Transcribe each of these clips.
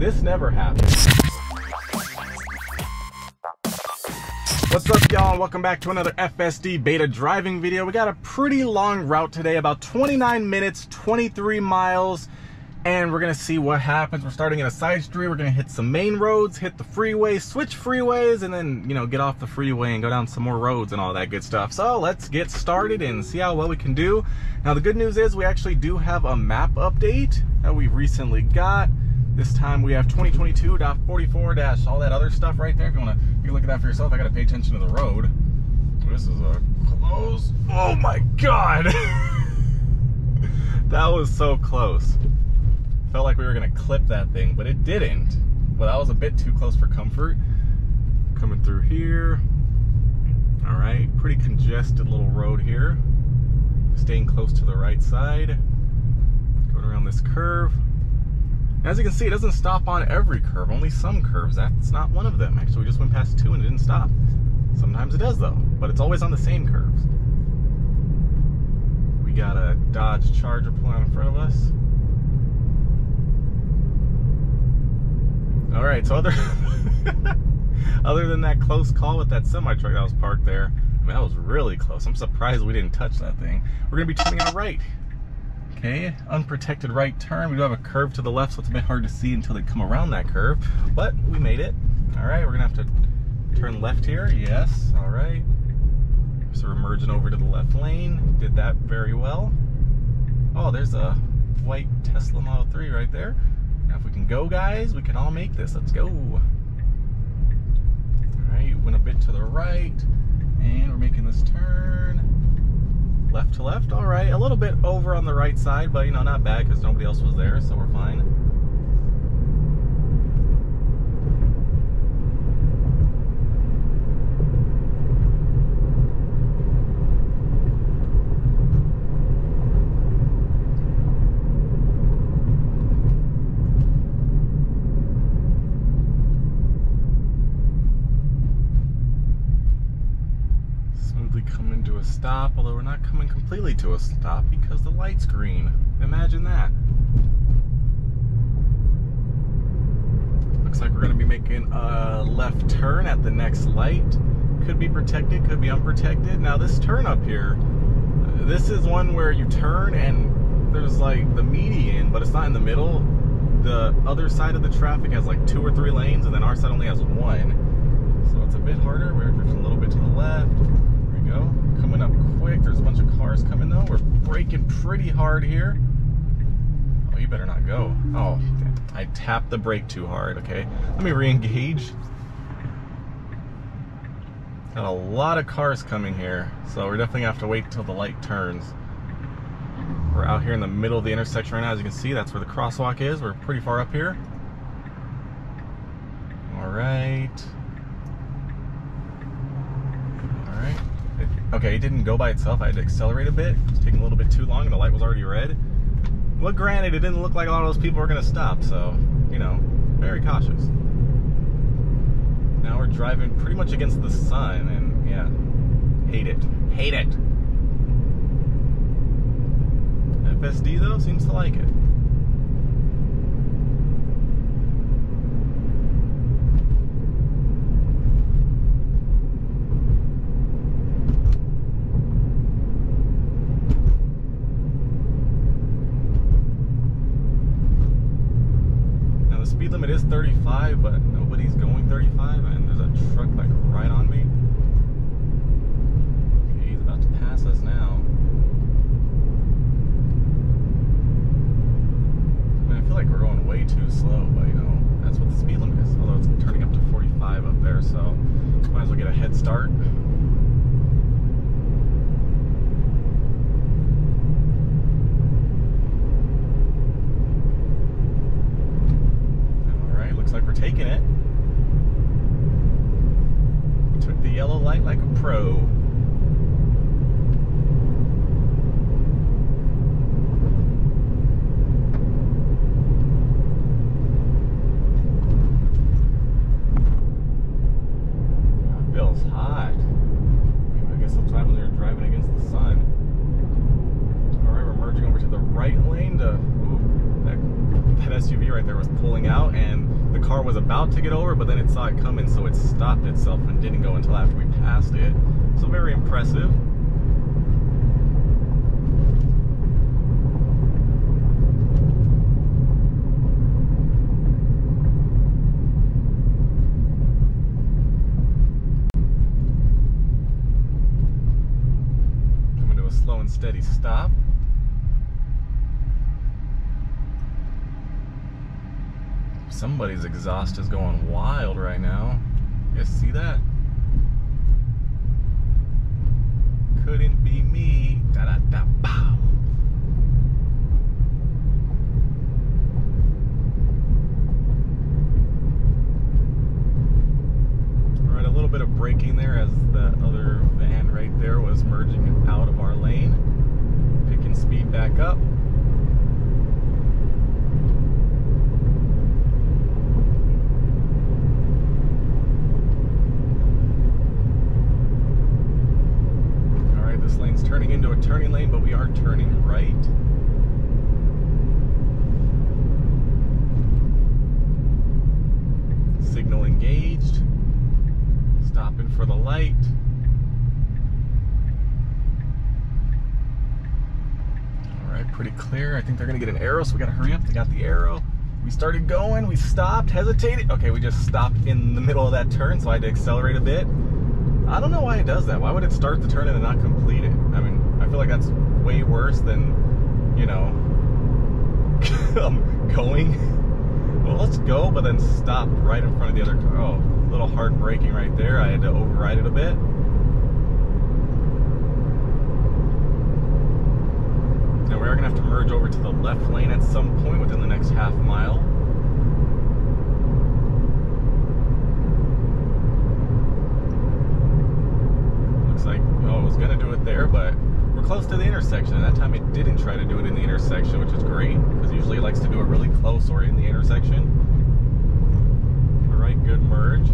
This never happens. What's up, y'all? Welcome back to another FSD Beta driving video. We got a pretty long route today, about 29 minutes, 23 miles, and we're gonna see what happens. We're starting in a side street. We're gonna hit some main roads, hit the freeway, switch freeways, and then, you know, get off the freeway and go down some more roads and all that good stuff. So let's get started and see how well we can do. Now, the good news is we actually do have a map update that we recently got. This time we have 2022.44- all that other stuff right there. If you can look at that for yourself. I gotta pay attention to the road. This is a close. Oh my God. That was so close. Felt like we were gonna clip that thing, but it didn't. Well, that was a bit too close for comfort. Coming through here. All right, pretty congested little road here. Staying close to the right side. Going around this curve. As you can see, it doesn't stop on every curve, only some curves. That's not one of them. Actually, we just went past two and it didn't stop. Sometimes it does though, but it's always on the same curves. We got a Dodge Charger pulling out in front of us. All right, so other than that close call with that semi-truck that was parked there, I mean, that was really close. I'm surprised we didn't touch that thing. We're gonna be turning out right. Okay, unprotected right turn. We do have a curve to the left, so it's a bit hard to see until they come around that curve, but we made it. All right, we're gonna have to turn left here. Yes, all right. So we're merging over to the left lane. Did that very well. Oh, there's a white Tesla Model 3 right there. Now if we can go, guys, we can all make this. Let's go. All right, went a bit to the right, and we're making this turn. Left to left, all right. A little bit over on the right side, but you know, not bad because nobody else was there, so we're fine. Coming to a stop, although we're not coming completely to a stop because the light's green. Imagine that. Looks like we're going to be making a left turn at the next light. Could be protected, could be unprotected. Now this turn up here, this is one where you turn and there's like the median, but it's not in the middle. The other side of the traffic has like 2 or 3 lanes, and then our side only has 1. So it's a bit harder. We're drifting a little bit to the left. Go. Coming up quick. There's a bunch of cars coming though. We're braking pretty hard here. Oh, you better not go. Oh, I tapped the brake too hard. Okay, let me re-engage. Got a lot of cars coming here, so we're definitely gonna have to wait till the light turns. We're out here in the middle of the intersection right now. As you can see, that's where the crosswalk is. We're pretty far up here. All right. Okay, it didn't go by itself. I had to accelerate a bit. It was taking a little bit too long and the light was already red. Well, granted, it didn't look like a lot of those people were gonna stop, so, you know, very cautious. Now we're driving pretty much against the sun, and yeah, hate it. Hate it. FSD though seems to like it. Speed limit is 35, but nobody's going 35, and there's a truck like right on me. Okay, he's about to pass us now. I mean, I feel like we're going way too slow, but you know, that's what the speed limit is. Although it's turning up to 45 up there, so might as well get a head start. Like we're taking it. We took the yellow light like a pro. That feels hot. I guess that's what happens when you're driving against the sun. All right, we're merging over to the right lane to. Ooh, that SUV right there was pulling out, and car was about to get over, but then it saw it coming, so it stopped itself and didn't go until after we passed it. So very impressive. Coming to a slow and steady stop. Somebody's exhaust is going wild right now. You guys see that? Couldn't be me. Da da da pow. Alright, a little bit of braking there as the other van right there was merging out of our lane. Picking speed back up. Turning into a turning lane, but we are turning right. Signal engaged. Stopping for the light. Alright, pretty clear. I think they're going to get an arrow, so we got to hurry up. They got the arrow. We started going, we stopped, hesitated. Okay, we just stopped in the middle of that turn, so I had to accelerate a bit. I don't know why it does that. Why would it start the turn and then not complete it? I mean, I feel like that's way worse than, you know, going. Well, let's go, but then stop right in front of the other car. Oh, a little hard braking right there. I had to override it a bit. Now we are going to have to merge over to the left lane at some point within the next half mile. Gonna do it there, but we're close to the intersection, and that time it didn't try to do it in the intersection, which is great, because usually it likes to do it really close or in the intersection. All right, good merge.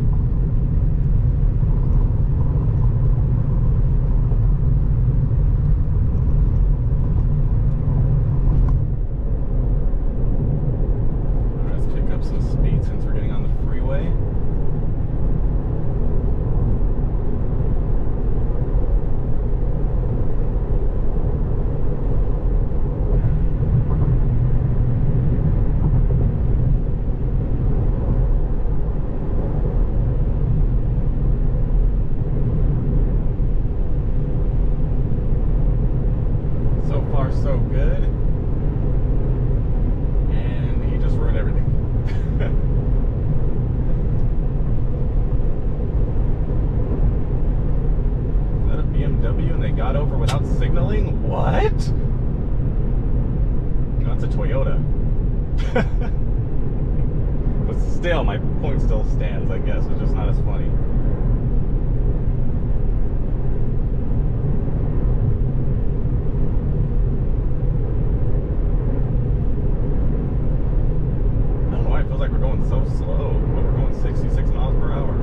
All right, let's pick up some speed since we're getting on the freeway. So good, and he just ruined everything. Is that a BMW and they got over without signaling? What? No, it's a Toyota. But still, my point still stands, I guess. It's just not as funny. Like we're going so slow, but we're going 66 miles per hour.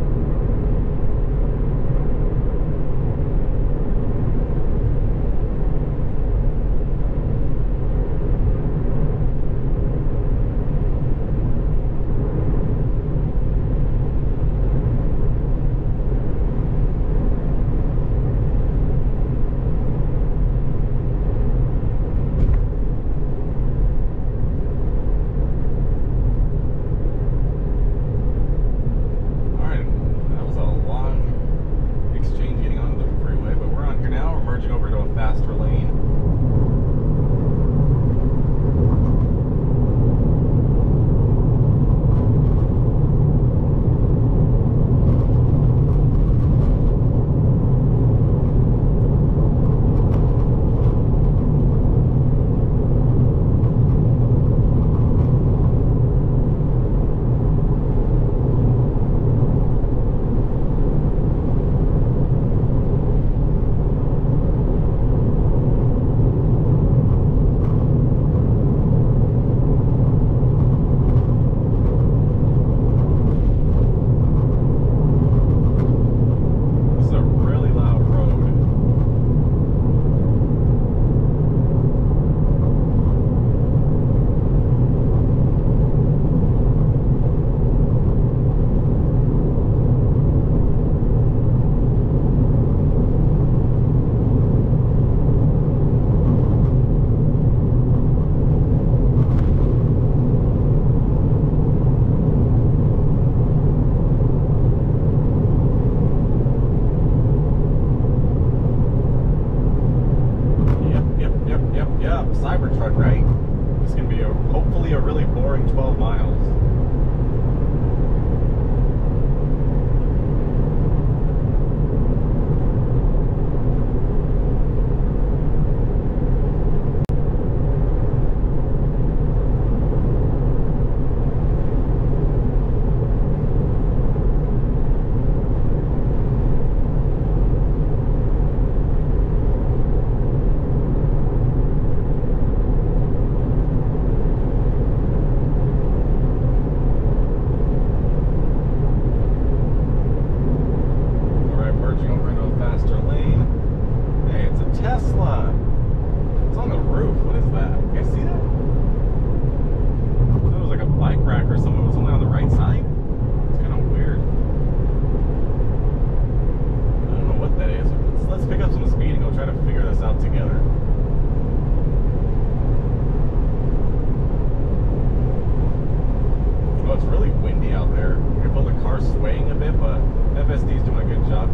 it's really windy out there. You can feel the car swaying a bit, but FSD is doing a good job.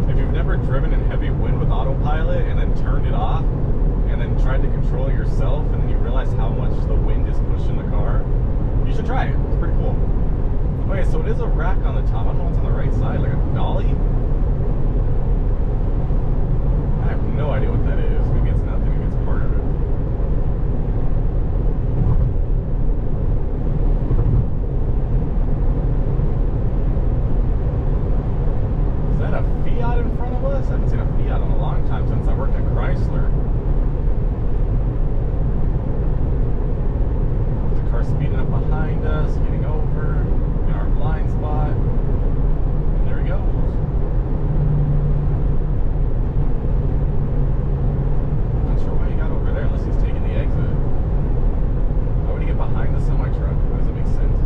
If you've never driven in heavy wind with Autopilot and then turned it off and then tried to control it yourself and then you realize how much the wind is pushing the car, you should try it. It's pretty cool. Okay, so it is a rack on the top. I don't know what's on the right side, like a dolly? I have no idea what that is. Maybe it's nothing, maybe it's part of it. Is that a Fiat in front of us? I haven't seen a Fiat in a long time since I worked at Chrysler. There's a car speeding up behind us, getting over in our blind spot. And there he goes. Not sure why he got over there unless he's taking the exit. Why would he get behind the semi-truck? That doesn't make sense.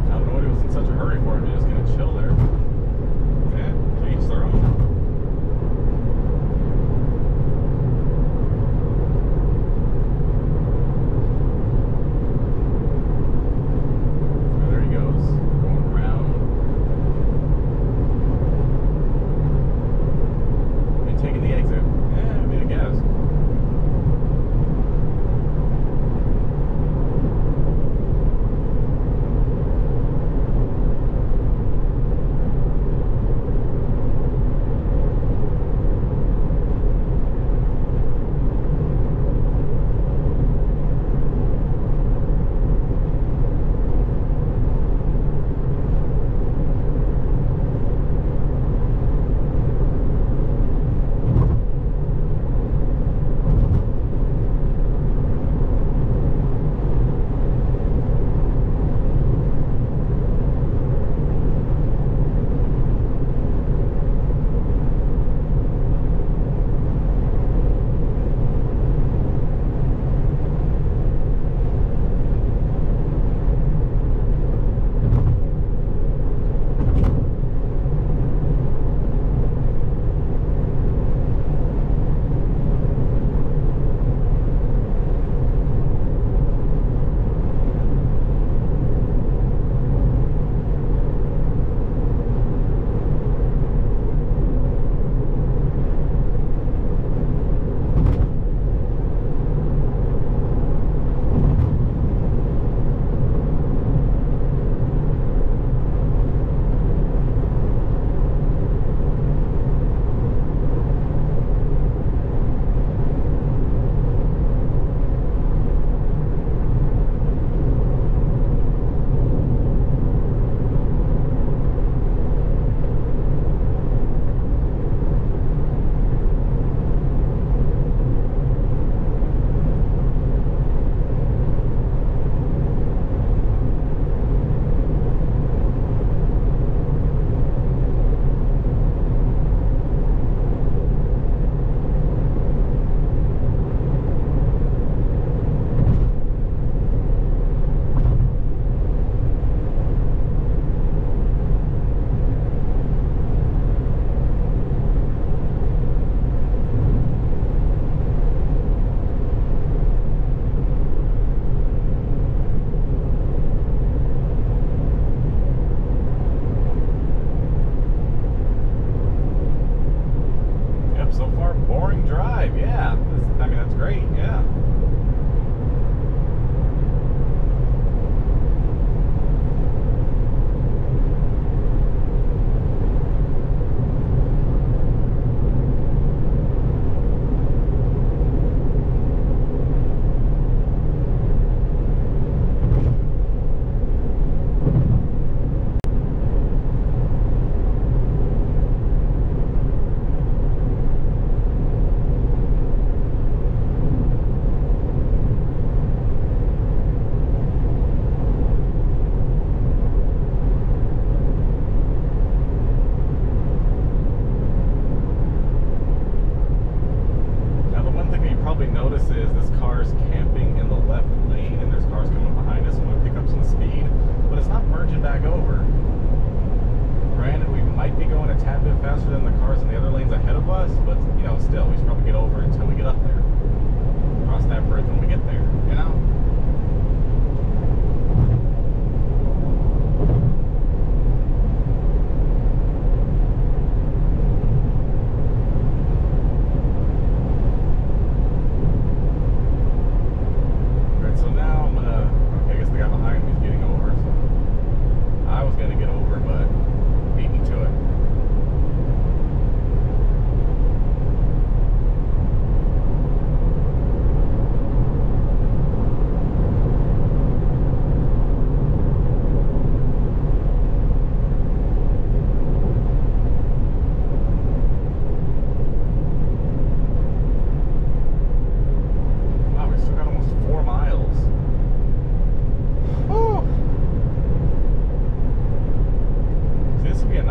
I don't know what he was in such a hurry for. If you're just gonna chill there. Yeah.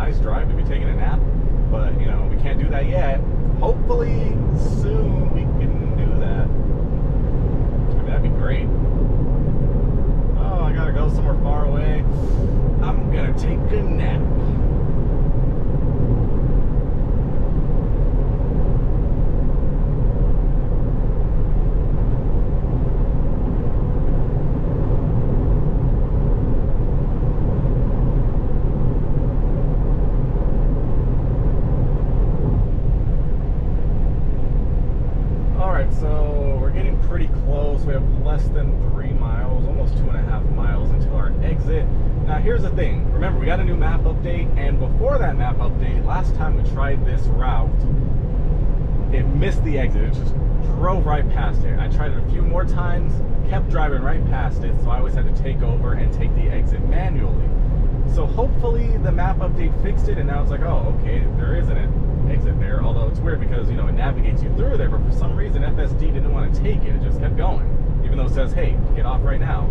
nice drive to be taking a nap, but you know, we can't do that yet. Hopefully soon we can do that. I mean, that'd be great. Oh, I gotta go somewhere far away. I'm gonna take a nap. So we're getting pretty close. We have less than 3 miles, almost 2.5 miles until our exit. Now here's the thing. Remember, we got a new map update, and before that map update, last time we tried this route, it missed the exit. It just drove right past it. I tried it a few more times, kept driving right past it, so I always had to take over and take the exit manually. So hopefully the map update fixed it, and now it's like, oh, okay, there isn't an exit there. Although it's weird because, you know, it navigates you through there, but for some reason FSD didn't want to take it. It just kept going, even though it says, hey, get off right now.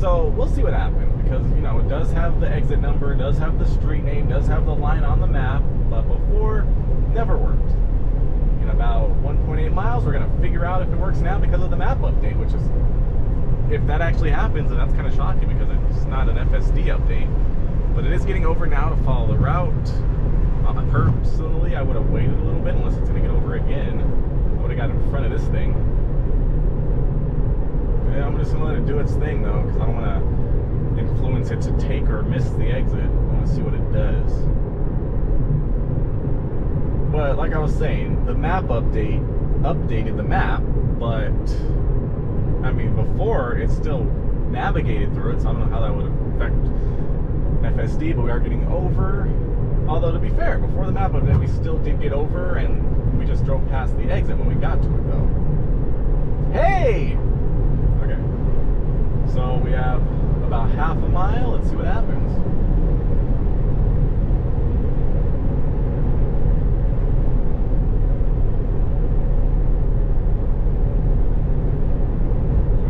So we'll see what happens, because, you know, it does have the exit number, it does have the street name, does have the line on the map, but before, never worked. In about 1.8 miles, we're going to figure out if it works now because of the map update, which is, if that actually happens, then that's kind of shocking because it's not an FSD update. But it is getting over now to follow the route. Personally, I would have waited a little bit, unless it's going to get over again. I would have got in front of this thing. Yeah, I'm just going to let it do its thing, though, because I don't want to influence it to take or miss the exit. I want to see what it does. But, like I was saying, the map update updated the map, but, I mean, before, it still navigated through it, so I don't know how that would affect FSD, but we are getting over. Although, to be fair, before the map update, we still did get over, and we just drove past the exit when we got to it, though. Hey! Okay. So, we have about half a mile. Let's see what happens.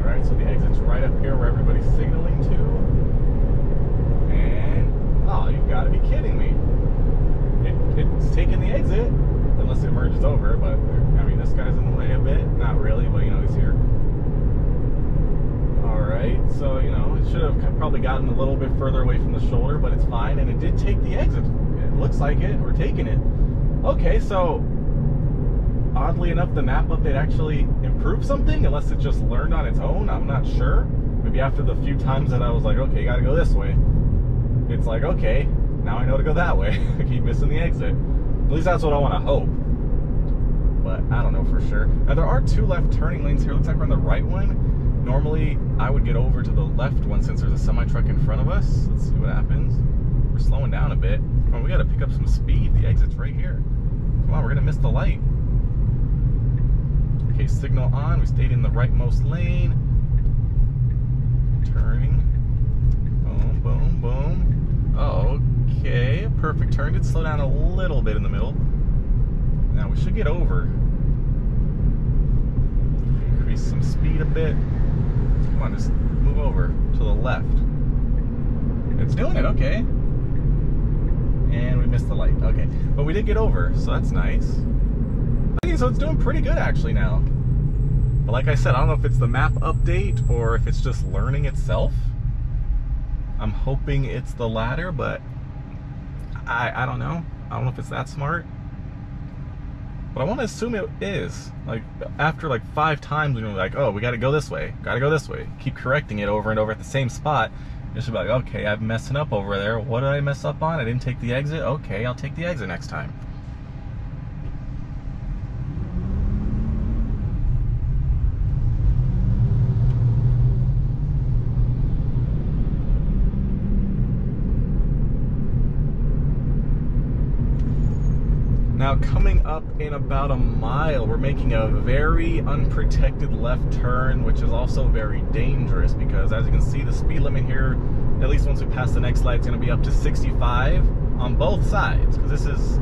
Alright, so the exit's right up here where everybody's signaling to. And, oh, you've got to be kidding me. It's taking the exit, unless it merges over, but, I mean, this guy's in the way a bit. Not really, but, you know, he's here. Alright, so, you know, it should have probably gotten a little bit further away from the shoulder, but it's fine, and it did take the exit. It looks like it. We're taking it. Okay, so, oddly enough, the map update actually improved something, unless it just learned on its own. I'm not sure. Maybe after the few times that I was like, okay, you gotta go this way. It's like, okay, now I know to go that way. I keep missing the exit. At least that's what I want to hope. But I don't know for sure. Now there are 2 left turning lanes here. Looks like we're on the right one. Normally I would get over to the left one since there's a semi-truck in front of us. Let's see what happens. We're slowing down a bit. Come on, we got to pick up some speed. The exit's right here. Come on, we're going to miss the light. Okay, signal on. We stayed in the rightmost lane. Turning. Boom, boom, boom. Oh, okay, perfect turn. Did slow down a little bit in the middle. Now we should get over. Increase some speed a bit. Come on, just move over to the left. It's doing it, okay. And we missed the light, okay. But we did get over, so that's nice. Okay, so it's doing pretty good actually now. But like I said, I don't know if it's the map update or if it's just learning itself. I'm hoping it's the latter, but I don't know. I don't know if it's that smart. But I want to assume it is. Like, after like 5 times, when you're like, oh, we got to go this way. Got to go this way. Keep correcting it over and over at the same spot. It should be like, okay, I'm messing up over there. What did I mess up on? I didn't take the exit. Okay, I'll take the exit next time. Now coming up in about a mile, we're making a very unprotected left turn, which is also very dangerous because as you can see, the speed limit here, at least once we pass the next light, it's going to be up to 65 on both sides because this is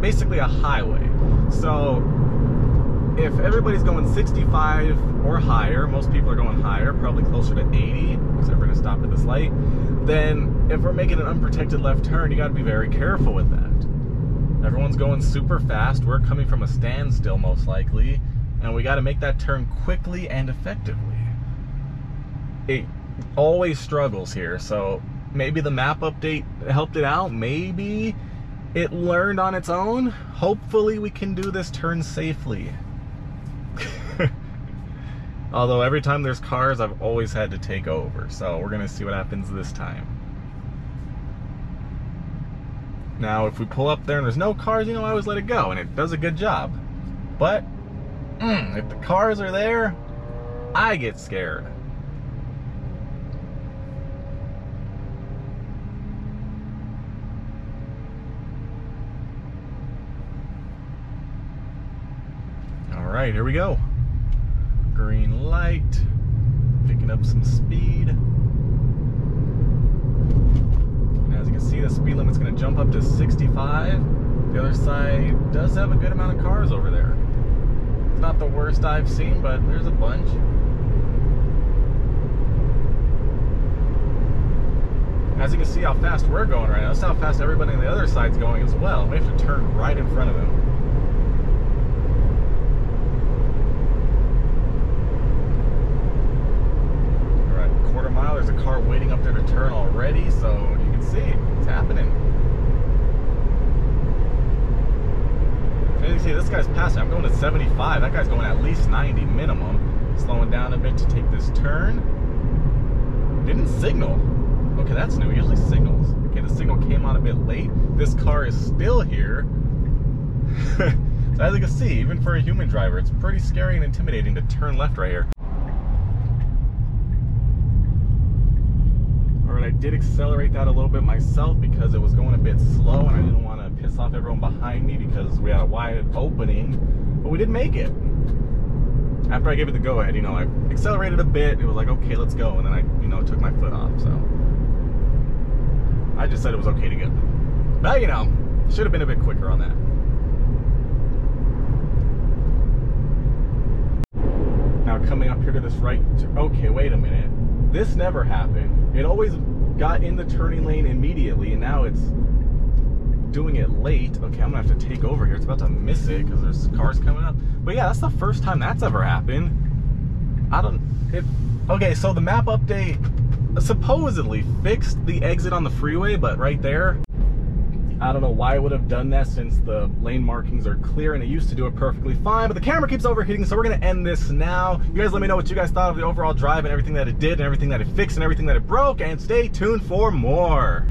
basically a highway. So if everybody's going 65 or higher, most people are going higher, probably closer to 80 because we're going to stop at this light, then if we're making an unprotected left turn, you got to be very careful with that. Everyone's going super fast. We're coming from a standstill most likely, and we got to make that turn quickly and effectively. It always struggles here, so maybe the map update helped it out. Maybe it learned on its own. Hopefully we can do this turn safely. Although every time there's cars, I've always had to take over. So we're gonna see what happens this time. Now, if we pull up there and there's no cars, I always let it go, and it does a good job. But if the cars are there, I get scared. All right, here we go. Green light, picking up some speed. And as you can see, the speed limit's going to jump up to 65. The other side does have a good amount of cars over there. It's not the worst I've seen, but there's a bunch. As you can see how fast we're going right now, that's how fast everybody on the other side's going as well. We have to turn right in front of them. Mile, there's a car waiting up there to turn already, so you can see it's happening. As you can see, this guy's passing. I'm going to 75. That guy's going at least 90 minimum. Slowing down a bit to take this turn. Didn't signal. Okay, that's new. He usually signals. Okay, the signal came on a bit late. This car is still here. So as you can see, even for a human driver, it's pretty scary and intimidating to turn left right here. I did accelerate that a little bit myself because it was going a bit slow and I didn't want to piss off everyone behind me because we had a wide opening, but we did make it. After I gave it the go ahead, I accelerated a bit. It was like, okay, let's go. And then I, took my foot off. So I just said it was okay to go. But, should have been a bit quicker on that. Now coming up here to this right, okay, wait a minute. This never happened. It always got in the turning lane immediately, and now it's doing it late. Okay, I'm gonna have to take over here. It's about to miss it because there's cars coming up. But yeah, that's the first time that's ever happened. Okay, so the map update supposedly fixed the exit on the freeway, but right there, I don't know why it would have done that since the lane markings are clear and it used to do it perfectly fine, but the camera keeps overheating, so we're gonna end this now. You guys let me know what you guys thought of the overall drive and everything that it did and everything that it fixed and everything that it broke, and stay tuned for more.